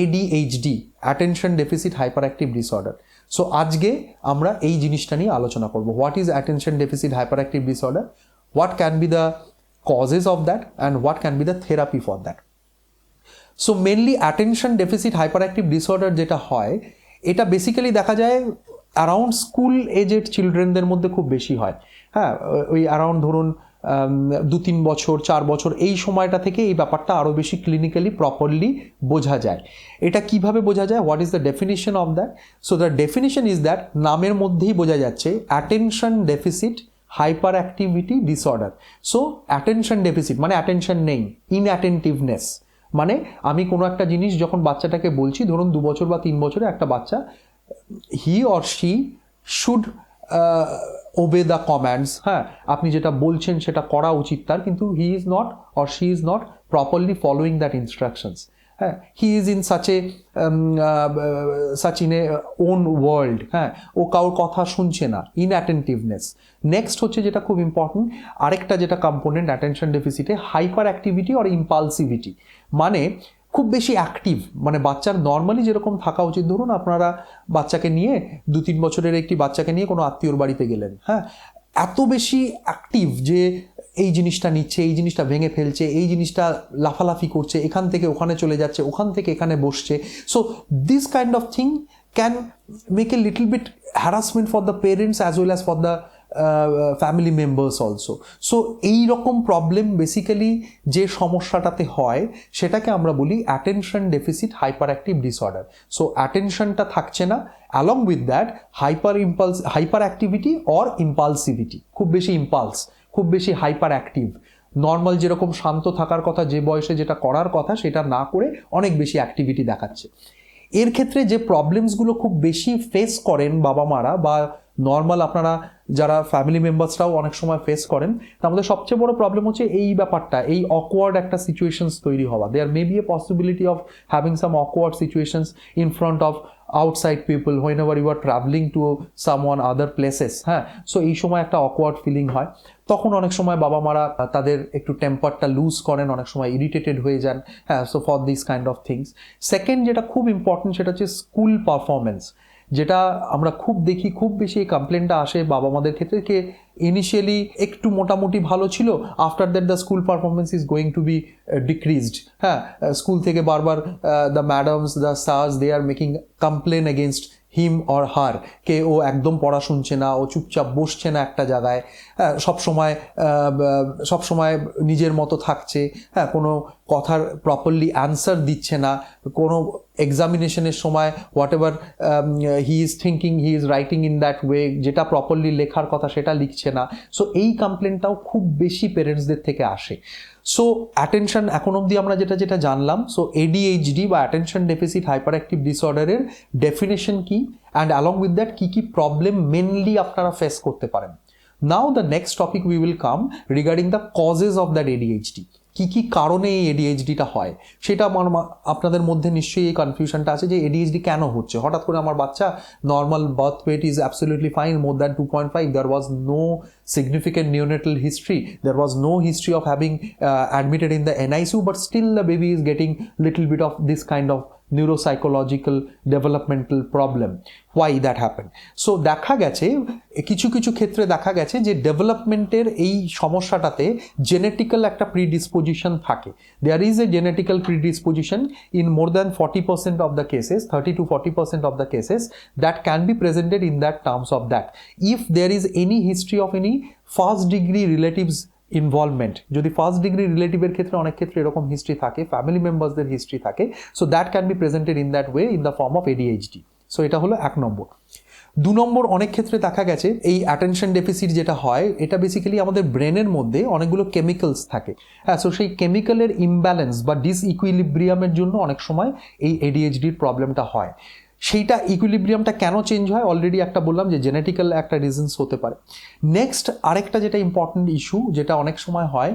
ADHD, attention deficit hyper active disorder. So আজকে আমরা এই জিনিসটা নিয়ে আলোচনা করব। What is attention deficit hyper active disorder, what can be the causes of that and what can be the therapy for that. So mainly attention deficit hyper active disorder যেটা হয়, এটা বেসিক্যালি দেখা যায় অ্যারাউন্ড স্কুল এজেড চিলড্রেনদের মধ্যে খুব বেশি হয়। হ্যাঁ, ওই অ্যারাউন্ড ধরুন 2-3 বছর 4 বছর এই সময়টা থেকে এই ব্যাপারটা আরও বেশি ক্লিনিক্যালি প্রপারলি বোঝা যায়। এটা কিভাবে বোঝা যায়, what is the definition of that? So the definition is that, নামের মধ্যেই বোঝা যাচ্ছে attention deficit hyper activity disorder. So attention deficit মানে অ্যাটেনশন নেই, ইনঅ্যাটেন্টিভনেস মানে আমি কোনো একটা জিনিস যখন বাচ্চাটাকে বলছি, ধরুন 2 বছর বা 3 বছরে একটা বাচ্চা, he or she should obey the commands. হ্যাঁ, আপনি যেটা বলছেন সেটা করা উচিত তার, কিন্তু he is not or she is not properly following that instructions. হ্যাঁ, he is in such in a own world. হ্যাঁ, ও কারোর কথা শুনছে না, ইনঅ্যাটেন্টিভনেস। নেক্সট হচ্ছে যেটা খুব ইম্পর্টেন্ট, আরেকটা যেটা কম্পোনেন্ট অ্যাটেনশন ডেফিসিটে, হাইপার অ্যাক্টিভিটি অর ইম্পালসিভিটি। মানে খুব বেশি অ্যাক্টিভ, মানে বাচ্চার নর্মালি যেরকম থাকা উচিত, ধরুন আপনারা বাচ্চাকে নিয়ে 2-3 বছরের একটি বাচ্চাকে নিয়ে কোনো আত্মীয়র বাড়িতে গেলেন, হ্যাঁ, এত বেশি অ্যাক্টিভ যে এই জিনিসটা নিচ্ছে, এই জিনিসটা ভেঙে ফেলছে, এই জিনিসটা লাফালাফি করছে, এখান থেকে ওখানে চলে যাচ্ছে, ওখান থেকে এখানে বসছে। So this kind of thing can make a little bit harassment for the parents as well as for the family members also. So এইরকম প্রবলেম বেসিক্যালি যে সমস্যাটাতে হয় সেটাকে আমরা বলি attention deficit hyper active disorder. So অ্যাটেনশনটা থাকছে না, along with that hyper activity or impulsivity, খুব বেশি ইম্পালস, খুব বেশি হাইপার অ্যাক্টিভ, নর্মাল যেরকম শান্ত থাকার কথা, যে বয়সে যেটা করার কথা সেটা না করে অনেক বেশি অ্যাক্টিভিটি দেখাচ্ছে। এর ক্ষেত্রে যে প্রবলেমসগুলো খুব বেশি ফেস করেন বাবা মারা বা নর্মাল আপনারা যারা ফ্যামিলি মেম্বার্সরাও অনেক সময় ফেস করেন, তার মধ্যে সবচেয়ে বড় প্রবলেম হচ্ছে এই ব্যাপারটা, এই অকওয়ার্ড একটা সিচুয়েশনস তৈরি হওয়া। There may be a possibility of having some awkward situations in front of outside people whenever you are traveling to someone other places। হ্যাঁ, সো এই সময় একটা অকওয়ার্ড ফিলিং হয়, তখন অনেক সময় বাবা মারা তাদের একটু টেম্পারটা লুজ করেন, অনেক সময় ইরিটেটেড হয়ে যান। হ্যাঁ, so for this kind of things. Second যেটা খুব ইম্পর্টেন্ট সেটা হচ্ছে স্কুল পারফরমেন্স, যেটা আমরা খুব দেখি, খুব বেশি এই কমপ্লেনটা আসে বাবা মাদের ক্ষেত্রে, কে ইনিশিয়ালি একটু মোটামুটি ভালো ছিল, after that the school performance is going to be decreased. হ্যাঁ, স্কুল থেকে বারবার the madams, the sirs, they are making complain against him or her, কে ও একদম পড়া শুনছে না, ও চুপচাপ বসছে না একটা জায়গায়, সবসময় নিজের মতো থাকছে, হ্যাঁ, কোনো কথার প্রপারলি অ্যান্সার দিচ্ছে না, কোনো এক্সামিনেশনের সময় what ever he is thinking he is writing in that way, যেটা প্রপারলি লেখার কথা সেটা লিখছে না। সো এই কমপ্লেনটাও খুব বেশি পেরেন্টসদের থেকে আসে। সো অ্যাটেনশন এখন অবধি আমরা যেটা জানলাম, সো এডিএইচডি বা অ্যাটেনশন ডেফিসিট হাইপার অ্যাক্টিভ ডিসঅর্ডারের ডেফিনেশন কি, অ্যান্ড অ্যালং উইথ দ্যাট কী কী প্রবলেম মেনলি আপনারা ফেস করতে পারেন। Now the next topic we will come regarding the causes of that ADHD. কী কী কারণে এই এডিএইচডিটা হয় সেটা আপনাদের মধ্যে নিশ্চয়ই এই কনফিউশনটা আছে যে এডিএইচডি কেন হচ্ছে। হঠাৎ করে আমার বাচ্চা normal birth weight is absolutely fine, more than 2.5, there was no significant neonatal history, there was no history of having admitted in the NICU, but still the baby is getting little bit of this kind of neuropsychological developmental problem. Why that happened? So দেখা গেছে কিছু কিছু ক্ষেত্রে দেখা গেছে যে ডেভেলপমেন্টের এই সমস্যাটাতে জেনেটিক্যাল একটা প্রিডিসপোজিশন থাকে। There is a genetical predisposition in more than 40% of the cases, 30 to 40% of the cases, that can be presented in that terms of that. If there is any history of any first degree relatives involvement, যদি first degree রিলেটিভের ক্ষেত্রে অনেক ক্ষেত্রে এরকম history থাকে, family মেম্বার্সদের history থাকে, so that can B presented in that way in the form of ADHD. So এটা হলো 1 নম্বর। 2 নম্বর, অনেক ক্ষেত্রে দেখা গেছে এই অ্যাটেনশন ডেফিসিট যেটা হয়, এটা বেসিক্যালি আমাদের ব্রেনের মধ্যে অনেকগুলো কেমিক্যালস থাকে। হ্যাঁ, সো সেই কেমিক্যালের ইমব্যালেন্স বা ডিসইকুইলিব্রিয়ামের জন্য অনেক সময় এই এডিএইচডির প্রবলেমটা হয়। সেইটা ইকুইলিব্রিয়ামটা কেন চেঞ্জ হয় অলরেডি একটা বললাম যে জেনেটিক্যাল একটা রিজনস হতে পারে। নেক্সট আরেকটা যেটা ইম্পর্টেন্ট ইস্যু যেটা অনেক সময় হয়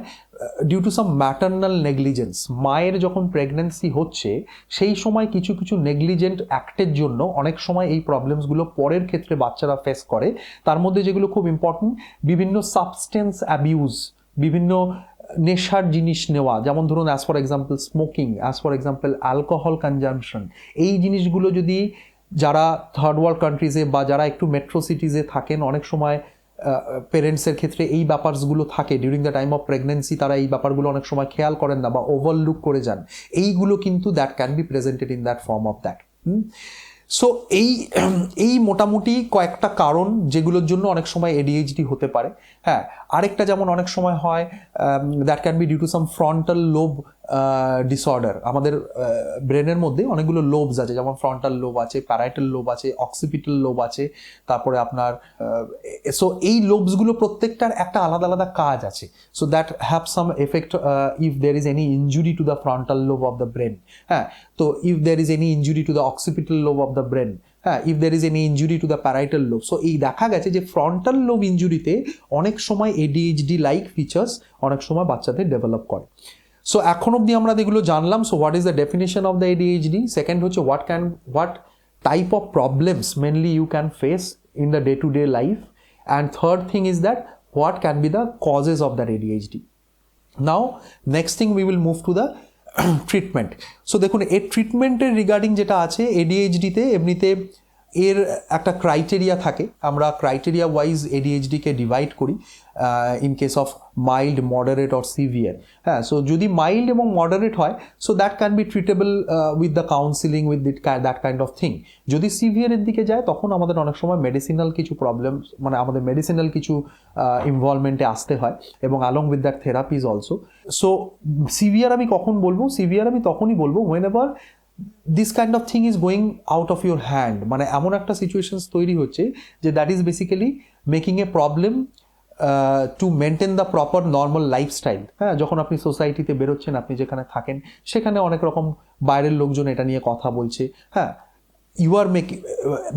due to some maternal negligence, মায়ের যখন প্রেগনেন্সি হচ্ছে সেই সময় কিছু কিছু নেগলিজেন্ট অ্যাক্টের জন্য অনেক সময় এই প্রবলেমসগুলো পরের ক্ষেত্রে বাচ্চারা ফেস করে। তার মধ্যে যেগুলো খুব ইম্পর্টেন্ট, বিভিন্ন সাবস্টেন্স অ্যাবিউজ, বিভিন্ন নেশার জিনিস নেওয়া, যেমন ধরুন as for example smoking, as for example alcohol consumption, এই জিনিসগুলো যদি যারা থার্ড ওয়ার্ল্ড কান্ট্রিজে বা যারা একটু মেট্রো সিটিজে থাকেন, অনেক সময় পেরেন্টসের ক্ষেত্রে এই ব্যাপারগুলো থাকে during the time of pregnancy, তারা এই ব্যাপারগুলো অনেক সময় খেয়াল করেন না বা ওভারলুক করে যান, এইগুলো কিন্তু that can B presented in that form of that. So এই মোটামুটি কয়েকটা কারণ যেগুলোর জন্য অনেক সময় এডিএইচডি হতে পারে। হ্যাঁ, আরেকটা যেমন অনেক সময় হয় that can be due to some frontal lobe disorder. আমাদের ব্রেনের মধ্যে অনেকগুলো লোবস আছে, যেমন ফ্রন্টাল লোব আছে, প্যারাইটাল লোব আছে, অক্সিপিটাল লোব আছে, তারপরে আপনার সো এই লোবসগুলো প্রত্যেকটার একটা আলাদা আলাদা কাজ আছে। So that have some effect if there is any injury to the frontal lobe of the brain. হ্যাঁ, তো if there is any injury to the occipital lobe of the brain, হ্যাঁ, if there is any injury to the parietal lobe. So এই দেখা গেছে যে frontal lobe ইনজুরিতে অনেক সময় ADHD like features অনেক সময় বাচ্চাদের ডেভেলপ করে। সো এখন অবধি আমরা এগুলো জানলাম। So what is the definition of the ADHD, second হচ্ছে what type of problems mainly you can face in the day to day life, and third thing is that what can be the causes of that ADHD. Now next thing we will move to the treatment. So দেখুন, এর ট্রিটমেন্টের regarding যেটা আছে এডিএইচডিতে, এমনিতে এর একটা criteria থাকে। আমরা ক্রাইটেরিয়া ওয়াইজ এডিএইচডিকে ডিভাইড করি in case of mild, moderate or severe. হ্যাঁ, সো যদি মাইল্ড এবং মডারেট হয়, so that can B treatable with the counselling, with that kind of thing. যদি সিভিয়ারের দিকে যায়, তখন আমাদের অনেক সময় মেডিসিনাল কিছু প্রবলেম, মানে আমাদের মেডিসিনাল কিছু ইনভলভমেন্টে আসতে হয়, এবং along with that therapies also. So severe আমি কখন বলবো? সিভিয়ার আমি তখনই বলবো whenever this kind of thing is going out of your hand, মানে এমন একটা সিচুয়েশনস তৈরি হচ্ছে যে that is basically making a problem to maintain the proper normal lifestyle. হ্যাঁ, যখন আপনি সোসাইটিতে বেরোচ্ছেন, আপনি যেখানে থাকেন সেখানে অনেক রকম বাইরের লোকজন এটা নিয়ে কথা বলছে। হ্যাঁ, you are making,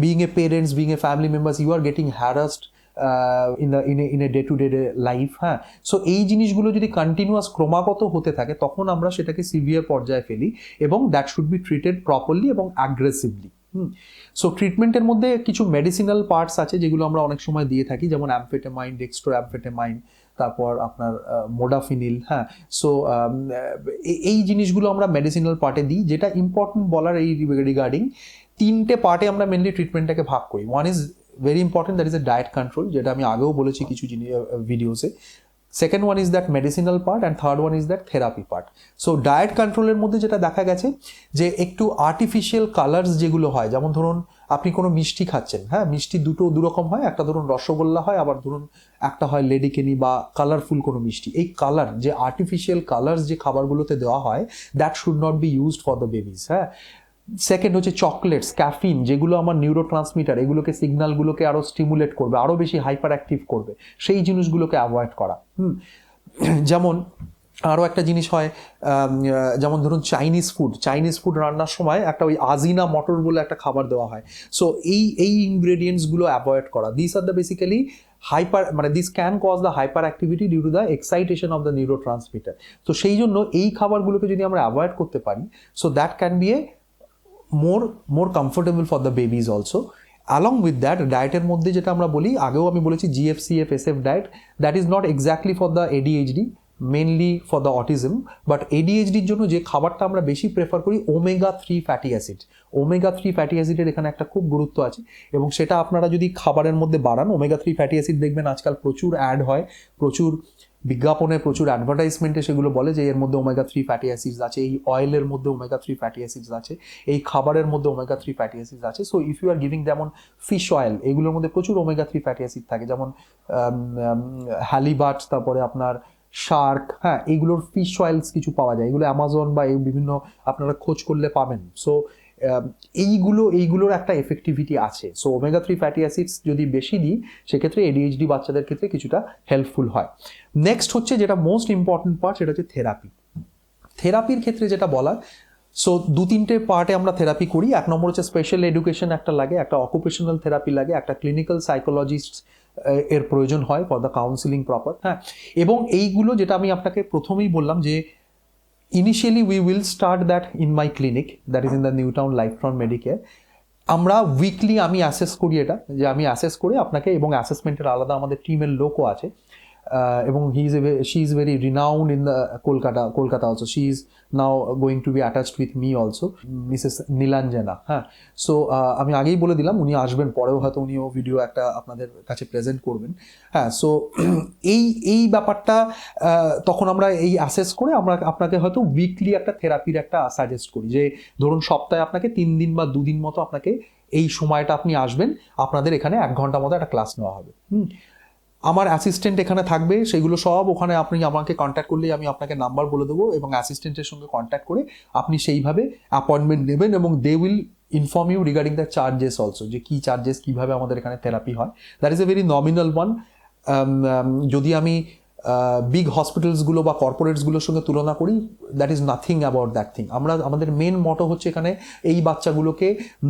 being a parents, being a family members, you are getting harassed in a day-to-day life. হ্যাঁ, সো এই জিনিসগুলো যদি কন্টিনিউয়াস ক্রমাগত হতে থাকে, তখন আমরা সেটাকে সিভিয়ার পর্যায়ে ফেলি, এবং that should be treated properly এবং অ্যাগ্রেসিভলি। সো ট্রিটমেন্টের মধ্যে কিছু মেডিসিনাল পার্টস আছে যেগুলো আমরা অনেক সময় দিয়ে থাকি, যেমন অ্যামফেটামাইন, ডেক্সট্রো অ্যামফেটামাইন, তারপর আপনার মোডাফিনিল। হ্যাঁ, সো এই জিনিসগুলো আমরা মেডিসিনাল পার্টে দিই। যেটা ইম্পর্টেন্ট বলার এই রিগার্ডিং, তিনটে পার্টে আমরা মেনলি ট্রিটমেন্টটাকে ভাগ করি। One is very important, that is a diet control, যেটা আমি আগেও বলেছি কিছু ভিডিওসে। Second one is that medicinal part, and third one is that therapy part. So diet কন্ট্রোলের মধ্যে যেটা দেখা গেছে যে একটু আর্টিফিশিয়াল কালার্স যেগুলো হয়, যেমন ধরুন আপনি কোনো মিষ্টি খাচ্ছেন, হ্যাঁ, মিষ্টি দু রকম হয়, একটা ধরুন রসগোল্লা হয়, আবার ধরুন একটা হয় লেডিকেনি বা কালারফুল কোনো মিষ্টি। এই কালার, যে আর্টিফিশিয়াল কালার্স যে খাবারগুলোতে দেওয়া হয়, that should not be used for the babies. হ্যাঁ, সেকেন্ড হচ্ছে চকলেটস, ক্যাফিন, যেগুলো আমার নিউরো ট্রান্সমিটার, এগুলোকে সিগন্যালগুলোকে আরও স্টিমুলেট করবে, আরও বেশি হাইপার অ্যাক্টিভ করবে, সেই জিনিসগুলোকে অ্যাভয়েড করা। যেমন আরও একটা জিনিস হয়, যেমন ধরুন চাইনিজ ফুড রান্নার সময় একটা ওই আজিনা মটর বলে একটা খাবার দেওয়া হয়। সো এই ইনগ্রেডিয়েন্টসগুলো অ্যাভয়েড করা। This are the basically this can cause the hyperactivity due to the excitation of the neurotransmitter. তো সেই জন্য এই খাবারগুলোকে যদি আমরা অ্যাভয়েড করতে পারি, so that can B A more comfortable for the babies also. Along with that, ডায়েটের মধ্যে যেটা আমরা বলি, আগেও আমি বলেছি GFCF SF diet, that is not exactly for the ADHD, mainly for the autism. But ADHDর জন্য যে খাবারটা আমরা বেশি প্রেফার করি, omega-3 fatty acid. omega-3 fatty অ্যাসিডের এখানে একটা খুব গুরুত্ব আছে, এবং সেটা আপনারা যদি খাবারের মধ্যে বাড়ান, omega-3 ফ্যাটি অ্যাসিড দেখবেন আজকাল প্রচুর অ্যাড হয়, প্রচুর বিজ্ঞাপনে, প্রচুর অ্যাডভার্টাইজমেন্টে সেগুলো বলে যে এর মধ্যে omega-3 ফ্যাটি অ্যাসিডস আছে, এই অয়েলের মধ্যে omega-3 ফ্যাটি অ্যাসিডস আছে, এই খাবারের মধ্যে omega-3 ফ্যাটি অ্যাসিডস আছে। So if you are giving, যেমন ফিশ অয়েল, এগুলোর মধ্যে প্রচুর omega-3 ফ্যাটি অ্যাসিড থাকে, যেমন হ্যালিবাট, তারপরে আপনার শার্ক, হ্যাঁ, এইগুলোর ফিশ অয়েলস কিছু পাওয়া যায়, এগুলো অ্যামাজন বা এই বিভিন্ন আপনারা খোঁজ করলে পাবেন। সো এইগুলোর একটা এফেক্টিভিটি আছে। সো omega-3 ফ্যাটি অ্যাসিডস যদি বেশি দিই, সেক্ষেত্রে ADHD বাচ্চাদের ক্ষেত্রে কিছুটা হেল্পফুল হয়। নেক্সট হচ্ছে যেটা মোস্ট ইম্পর্টেন্ট পার্ট, সেটা হচ্ছে থেরাপি। থেরাপির ক্ষেত্রে যেটা বলা, সো 2-3টে পার্টে আমরা থেরাপি করি। এক নম্বর হচ্ছে স্পেশাল এডুকেশন একটা লাগে, একটা অকুপেশনাল থেরাপি লাগে, একটা ক্লিনিক্যাল সাইকোলজিস্ট এর প্রয়োজন হয় ফর দ্য কাউন্সিলিং প্রপার। হ্যাঁ, এবং এইগুলো যেটা আমি আপনাকে প্রথমেই বললাম যে initially we will start that in my clinic, that is in the Newtown Lifetron Medicare. আমরা উইকলি আমি অ্যাসেস করি, এটা যে আমি অ্যাসেস করে আপনাকে, এবং অ্যাসেসমেন্টের আলাদা আমাদের টিমের লোকও আছে, এবং she is very renowned in the Kolkata also. She is now going to be attached with me also, Mrs. Nilanjana. হ্যাঁ, সো আমি আগেই বলে দিলাম উনি আসবেন, পরেও হয়তো উনিও ভিডিও একটা আপনাদের কাছে প্রেজেন্ট করবেন। হ্যাঁ, সো এই ব্যাপারটা তখন আমরা এই অ্যাসেস করে আমরা আপনাকে হয়তো উইকলি একটা থেরাপির একটা সাজেস্ট করি, যে ধরুন সপ্তাহে আপনাকে 3 দিন বা 2 দিন মতো আপনাকে এই সময়টা আপনি আসবেন, আপনাদের এখানে 1 ঘন্টা মতো একটা ক্লাস নেওয়া হবে। আমার অ্যাসিস্ট্যান্ট এখানে থাকবে, সেগুলো সব ওখানে আপনি আমাকে কন্ট্যাক্ট করলেই আমি আপনাকে নাম্বার বলে দেবো, এবং অ্যাসিস্ট্যান্টের সঙ্গে কন্ট্যাক্ট করে আপনি সেইভাবে অ্যাপয়েন্টমেন্ট নেবেন, এবং they will inform you regarding the charges also, যে কী চার্জেস, কীভাবে আমাদের এখানে থেরাপি হয়। That is a very nominal one. যদি আমি বিগ হসপিটালসগুলো বা কর্পোরেটসগুলোর সঙ্গে তুলনা করি, that is nothing about that thing. আমাদের মেন মটো হচ্ছে এখানে এই বাচ্চাগুলোকে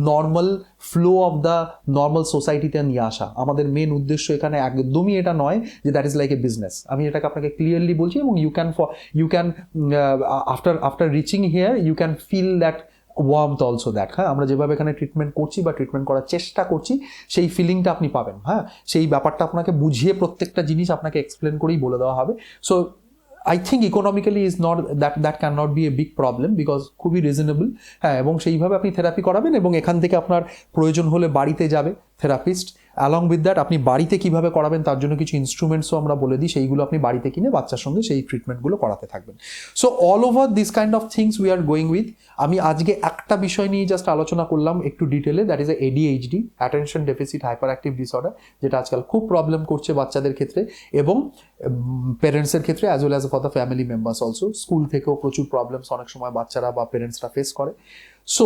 normal flow of the normal সোসাইটিতে নিয়ে আসা। আমাদের মেন উদ্দেশ্য এখানে একদমই এটা নয় যে that is like a business. আমি এটাকে আপনাকে ক্লিয়ারলি বলছি, এবং you can after reaching here you can feel that warmth also that. হ্যাঁ, আমরা যেভাবে এখানে ট্রিটমেন্ট করছি বা ট্রিটমেন্ট করার চেষ্টা করছি, সেই ফিলিংটা আপনি পাবেন। হ্যাঁ, সেই ব্যাপারটা আপনাকে বুঝিয়ে প্রত্যেকটা জিনিস আপনাকে এক্সপ্লেন করেই বলে দেওয়া হবে। So I think economically is not that can not be a big problem, because খুবই রিজনেবল। হ্যাঁ, এবং সেইভাবে আপনি থেরাপি করাবেন, এবং এখান থেকে আপনার প্রয়োজন হলে বাড়িতে যাবে থেরাপিস্ট। অ্যালং উইথ দ্যাট আপনি বাড়িতে কীভাবে করাবেন তার জন্য কিছু ইনস্ট্রুমেন্টসও আমরা বলে দিই, সেইগুলো আপনি বাড়িতে কিনে বাচ্চার সঙ্গে সেই ট্রিটমেন্টগুলো করাতে থাকবেন। So all over this kind of things we are going with. আমি আজকে একটা বিষয় নিয়ে জাস্ট আলোচনা করলাম একটু ডিটেলে, that is ADHD, attention deficit hyper active disorder, যেটা আজকাল খুব প্রবলেম করছে বাচ্চাদের ক্ষেত্রে এবং প্যারেন্টসের ক্ষেত্রে, as well as for the family members also. School থেকেও প্রচুর প্রবলেমস অনেক সময় বাচ্চারা বা পেরেন্টসরা ফেস করে। সো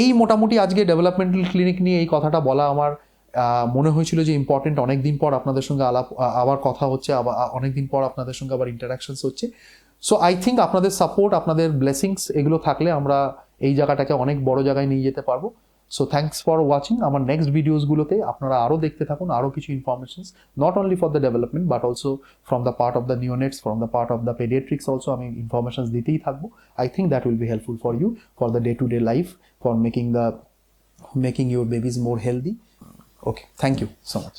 এই মোটামুটি আজকে ডেভেলপমেন্টাল ক্লিনিক নিয়ে এই কথাটা বলা আমার মনে হয়েছিল যে ইম্পর্টেন্ট। অনেকদিন পর আপনাদের সঙ্গে আবার কথা হচ্ছে, আবার অনেকদিন পর আপনাদের সঙ্গে আবার ইন্টারাকশনস হচ্ছে। সো আই থিঙ্ক আপনাদের সাপোর্ট, আপনাদের ব্লেসিংস, এগুলো থাকলে আমরা এই জায়গাটাকে অনেক বড় জায়গায় নিয়ে যেতে পারবো। So thanks for watching. আমার নেক্সট ভিডিওসগুলোতে আপনারা আরও দেখতে থাকুন, আরও কিছু informations, not only for the development but also from the part of the neonates, from the part of the paediatrics also আমি ইনফরমেশনস দিতেই থাকবো। I think that will be helpful for you for the day to day life, for making your babies more healthy. Okay, thank you so much.